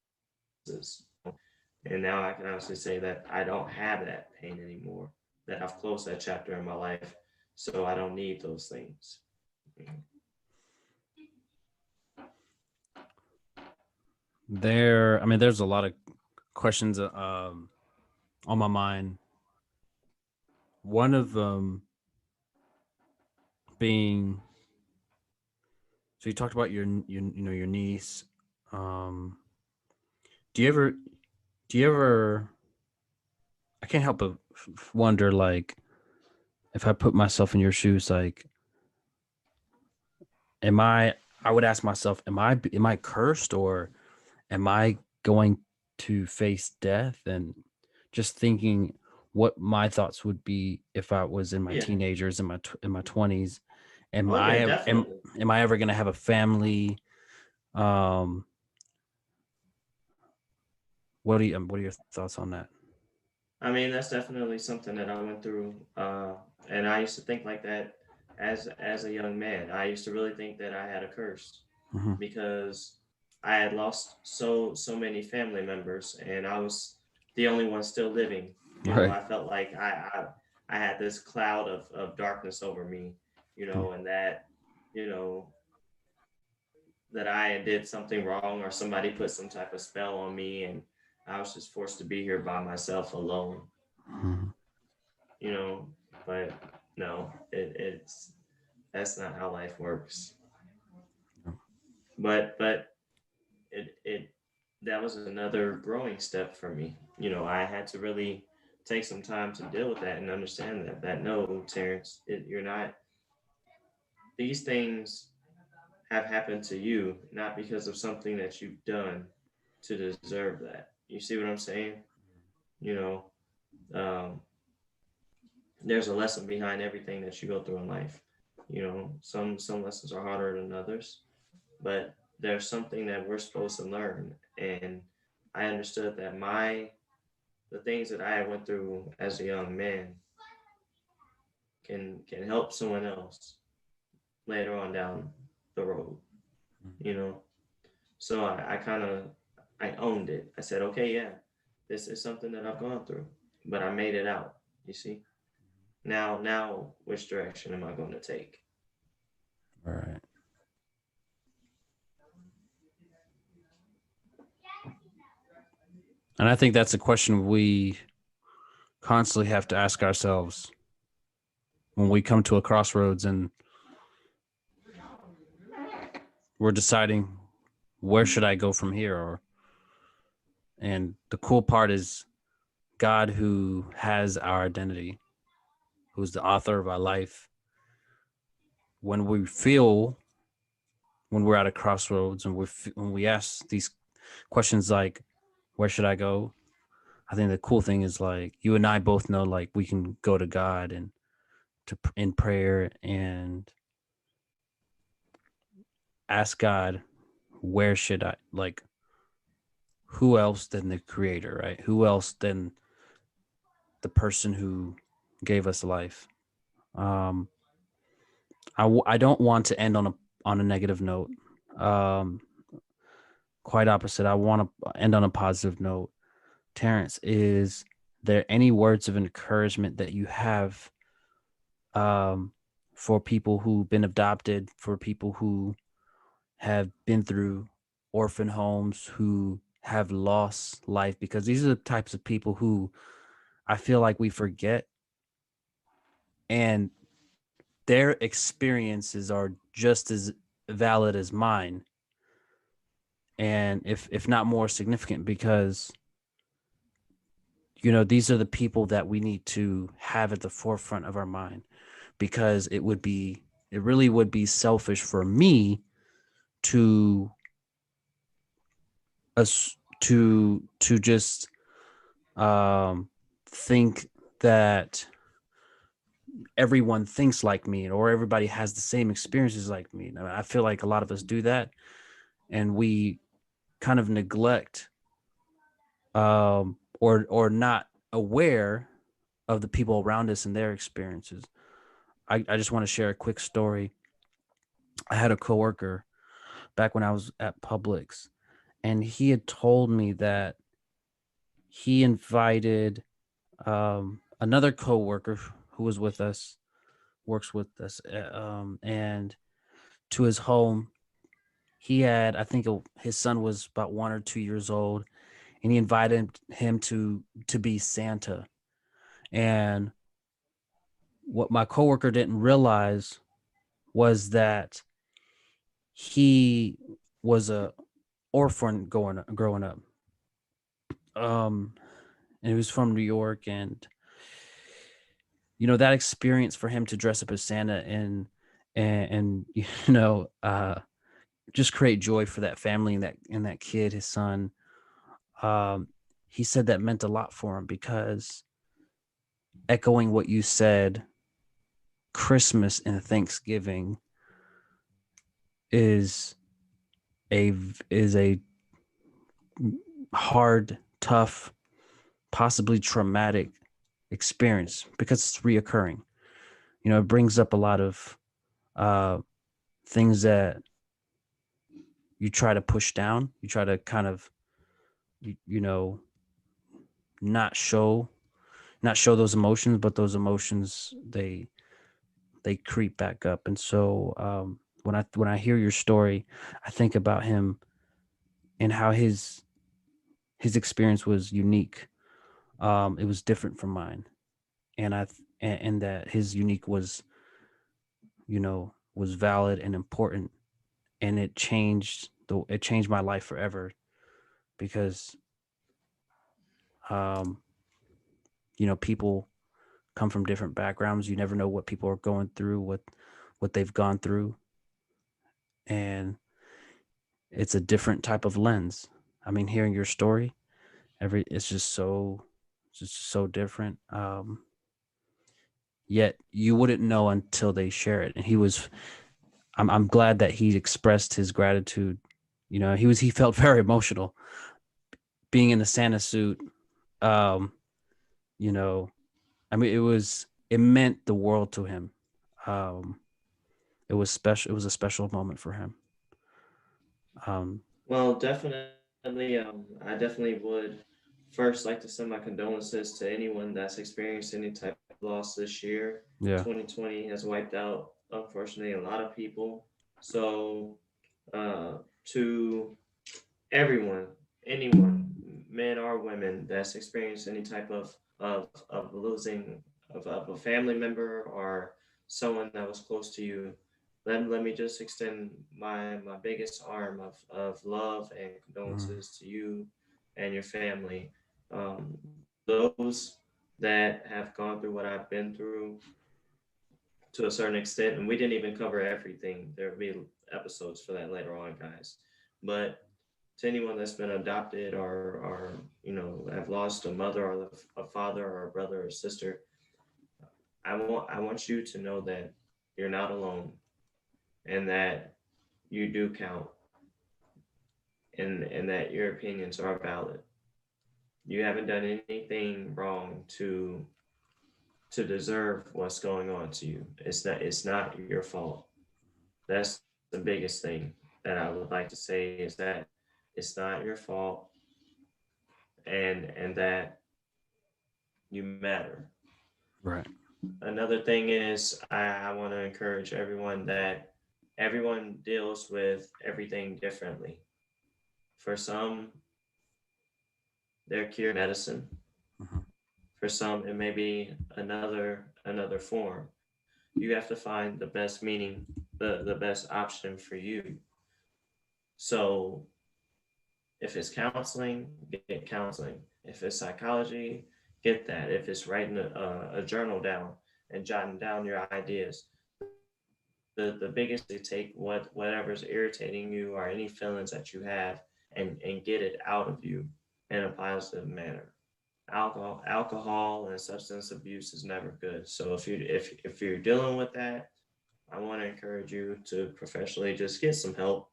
and now I can honestly say that I don't have that pain anymore. That I've closed that chapter in my life, so I don't need those things. There's a lot of questions on my mind. One of them being, so you talked about your niece. Um, do you ever do you ever I can't help but wonder, like, if I put myself in your shoes, like, am I would ask myself, am I cursed, or am I going to face death? And just thinking what my thoughts would be if I was in my Yeah. teenagers, in my 20s. Am Oh yeah, I ever am, definitely. am I ever going to have a family? Um what are your thoughts on that? I mean, that's definitely something that I went through, and I used to think like that as a young man. I used to really think that I had a curse Hmm. because I had lost so many family members, and I was the only one still living. Right. I felt like I had this cloud of darkness over me, and that you know that I did something wrong or somebody put some type of spell on me, and I was just forced to be here by myself alone. Hmm. you know, but no, it's that's not how life works. But it that was another growing step for me. I had to really take some time to deal with that and understand that no, Terrence, you're not. These things have happened to you not because of something that you've done to deserve that. You see what I'm saying? You know, um, there's a lesson behind everything that you go through in life. Some lessons are harder than others, but there's something that we're supposed to learn. And I understood that the things that I went through as a young man can help someone else later on down the road. You know, so I kind of I owned it. I said, okay, yeah, this is something that I've gone through, but I made it out. You see, now, which direction am I going to take? All right. And I think that's a question we constantly have to ask ourselves when we come to a crossroads and we're deciding, where should I go from here? Or And the cool part is, God, who has our identity, who's the author of our life, when we feel, when we're at a crossroads and when we ask these questions like, where should I go? I think the cool thing is, like, you and I both know, like, we can go to God and to in prayer and ask God, where should I, like, who else than the creator, right? Who else than the person who gave us life? Um, I don't want to end on a negative note. Um, Quite opposite. I want to end on a positive note. Terrence, is there any words of encouragement that you have, um, for people who've been adopted, for people who have been through orphan homes, who have lost life? Because these are the types of people who I feel like we forget, and their experiences are just as valid as mine, and if not more significant, because these are the people that we need to have at the forefront of our mind, because it really would be selfish for me to us to just think that everyone thinks like me, or everybody has the same experiences like me. I feel like a lot of us do that, and we kind of neglect or not aware of the people around us and their experiences. I just want to share a quick story. I had a coworker back when I was at Publix, and he had told me that he invited another coworker who was with us, works with us, and to his home. He had, I think, his son was about 1 or 2 years old, and he invited him to be Santa. And what my coworker didn't realize was that he was a orphan growing up. Um, and he was from New York, and that experience for him to dress up as Santa and just create joy for that family and that kid, his son. Um, he said that meant a lot for him because, echoing what you said, Christmas and Thanksgiving is a hard, tough, possibly traumatic experience because it's reoccurring. It brings up a lot of uh, things that you try to push down. You try to kind of, you know, not show, not show those emotions, but those emotions they creep back up. And so when I hear your story, I think about him and how his experience was unique. It was different from mine, and that his unique was valid and important, and it changed my life forever because um people come from different backgrounds. You never know what people are going through, what they've gone through, and it's a different type of lens. I mean, hearing your story, it's just so different. Yet you wouldn't know until they share it. And I'm glad that he expressed his gratitude. He felt very emotional being in the Santa suit. Um, you know, I mean, it meant the world to him. Um, it was special. It was a special moment for him. Um, Well, definitely, I definitely would first like to send my condolences to anyone that's experienced any type of loss this year. yeah. 2020 has wiped out, unfortunately, a lot of people. So, to everyone, anyone, men or women, that's experienced any type of losing of a family member or someone that was close to you, let me just extend my biggest arm of love and Mm, condolences to you and your family. Those that have gone through what I've been through to a certain extent, and we didn't even cover everything. There will be episodes for that later on, guys. But to anyone that's been adopted or have lost a mother or a father or a brother or sister, I want you to know that you're not alone and that you do count and that your opinions are valid. You haven't done anything wrong to deserve what's going on to you. It's not your fault. That's the biggest thing that I would like to say is that it's not your fault and that you matter. right. Another thing is I want to encourage everyone that everyone deals with everything differently. For some, they're cured medicine. Hmm. For some, it may be another form. You have to find the best meaning, the best option for you. So if it's counseling, get counseling. If it's psychology, get that. If it's writing a journal down and jotting down your ideas, the biggest to take whatever's irritating you or any feelings that you have and get it out of you in a positive manner. Alcohol and substance abuse is never good. So if you're dealing with that, I want to encourage you to professionally just get some help.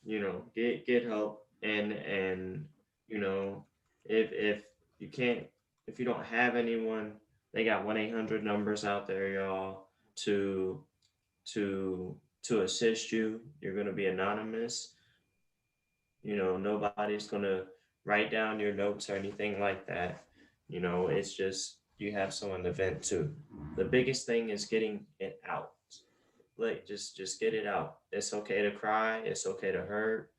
get help. And you know if you can't, if you don't have anyone, they got 1-800 numbers out there, y'all, to to assist you. You're going to be anonymous. Nobody's going to write down your notes or anything like that. It's just you have someone to vent to. The biggest thing is getting it out. Like, just get it out. It's okay to cry, it's okay to hurt,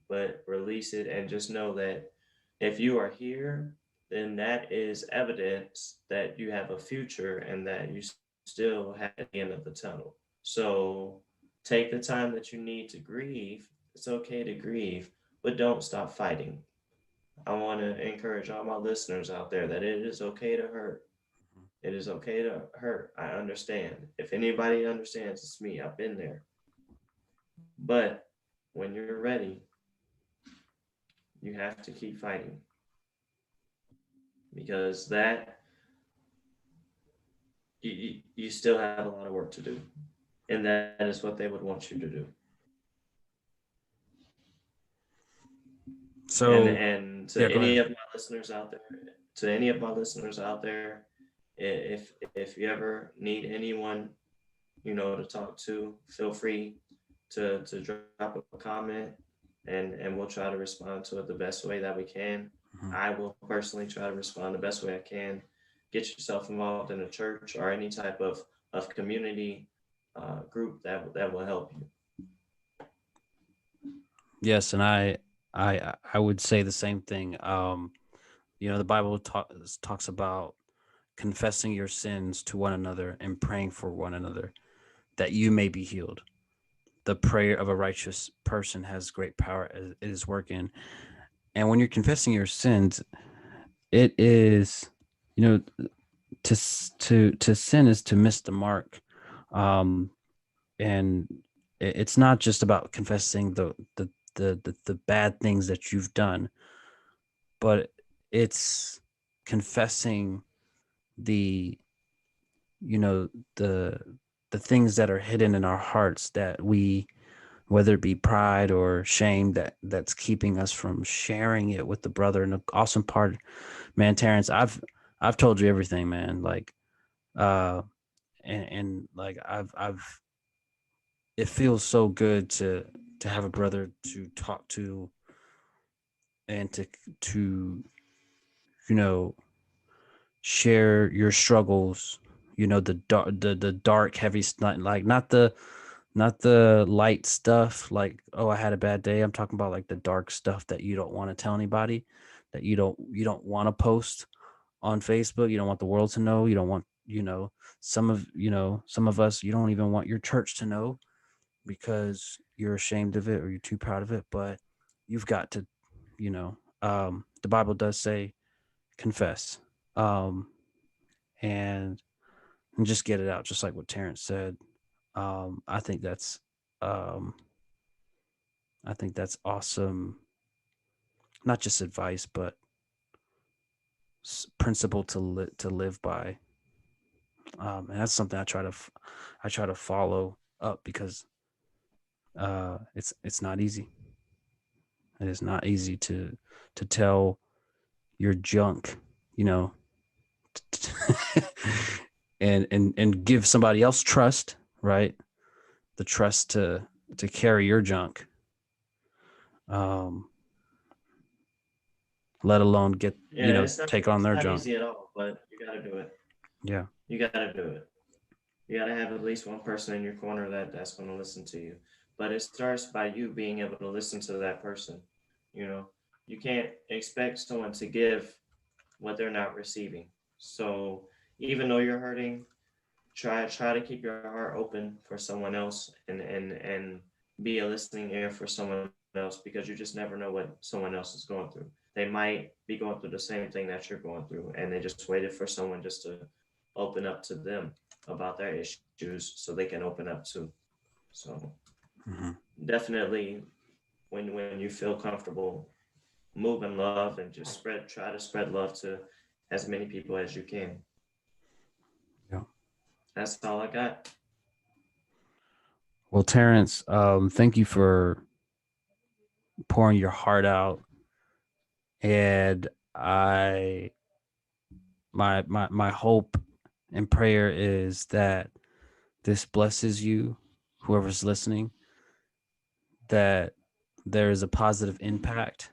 but release it, and just know that if you are here, then that is evidence that you have a future and that you still have the end of the tunnel. So take the time that you need to grieve. It's okay to grieve, but don't stop fighting. I want to encourage all my listeners out there that it is okay to hurt. It is okay to hurt. I understand. If anybody understands, it's me. I've been there. But when you're ready, you have to keep fighting, because that you still have a lot of work to do, and that is what they would want you to do. So And to yeah, go any ahead. of my listeners out there, if you ever need anyone, to talk to, feel free to drop a comment, and we'll try to respond to it the best way that we can. Mhm. I will personally try to respond the best way I can. Get yourself involved in a church or any type of community group that will help you. Yes, and I would say the same thing. The Bible talks about confessing your sins to one another and praying for one another that you may be healed. The prayer of a righteous person has great power. It is working. And when you're confessing your sins, it is, you know, to sin is to miss the mark. Um, and it's not just about confessing the bad things that you've done, but it's confessing the you know the the things that are hidden in our hearts, that we, whether it be pride or shame, that's keeping us from sharing it with the brother. And the awesome part, man, Terrence, I've told you everything, man. Like, uh and like I've it feels so good to have a brother to talk to, and to you know share your struggles, the dark heavy stuff, like not the light stuff, like, oh, I had a bad day. I'm talking about like the dark stuff that you don't want to tell anybody, that you don't want to post on Facebook. You don't want the world to know. You don't want, some of us, you don't even want your church to know because you're ashamed of it or you're too proud of it. But you've got to, the Bible does say confess, um and just get it out, just like what Terrence said. I think um that's awesome. Not just advice, but principle to live by. And that's something I try to follow up, because it's not easy. It is not easy to tell your junk, you know, and give somebody else trust, right? The trust to carry your junk, um, let alone get, Yeah, take on it's their not junk. easy at all, but you got to do it. Yeah. You got to do it. You got to have at least one person in your corner that's going to listen to you. But it starts by you being able to listen to that person. You know, you can't expect someone to give what they're not receiving. So even though you're hurting, try to keep your heart open for someone else, and be a listening ear for someone else, because you just never know what someone else is going through. They might be going through the same thing that you're going through, and they just waited for someone just to open up to them about their issues so they can open up too. So Hmm. definitely, when you feel comfortable, move in love and just try to spread love to as many people as you can. Yeah. That's all I got. Well, Terrence, thank you for pouring your heart out. And I my hope and prayer is that this blesses you, whoever's listening, that there is a positive impact,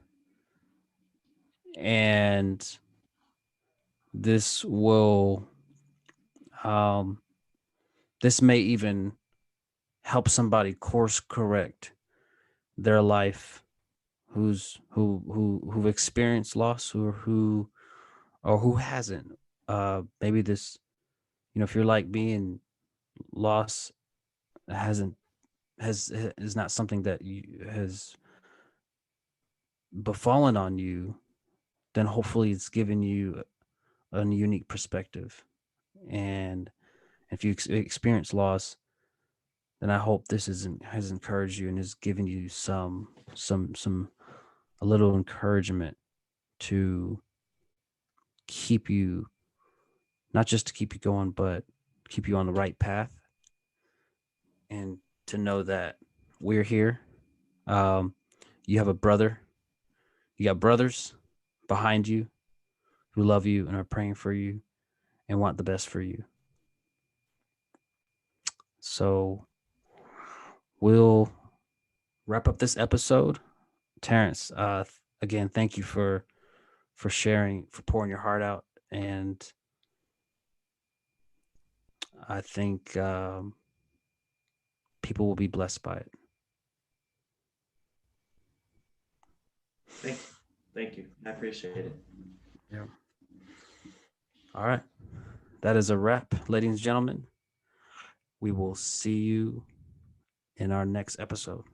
and this will um this may even help somebody course correct their life who've experienced loss, or who hasn't. Maybe this, if you're like me, and loss hasn't has is not something that has befallen on you, then hopefully it's given you a unique perspective. And if you experience loss, then I hope this has encouraged you and has given you some a little encouragement to keep you, not just to keep you going, but keep you on the right path, and to know that we're here. Um, you have a brother, you got brothers behind you who love you and are praying for you and want the best for you. So we'll wrap up this episode. Terrence, again, thank you for sharing, for pouring your heart out, and I think people will be blessed by it. Thank you. Thank you. I appreciate it. Yeah. All right. That is a wrap, ladies and gentlemen. We will see you in our next episode.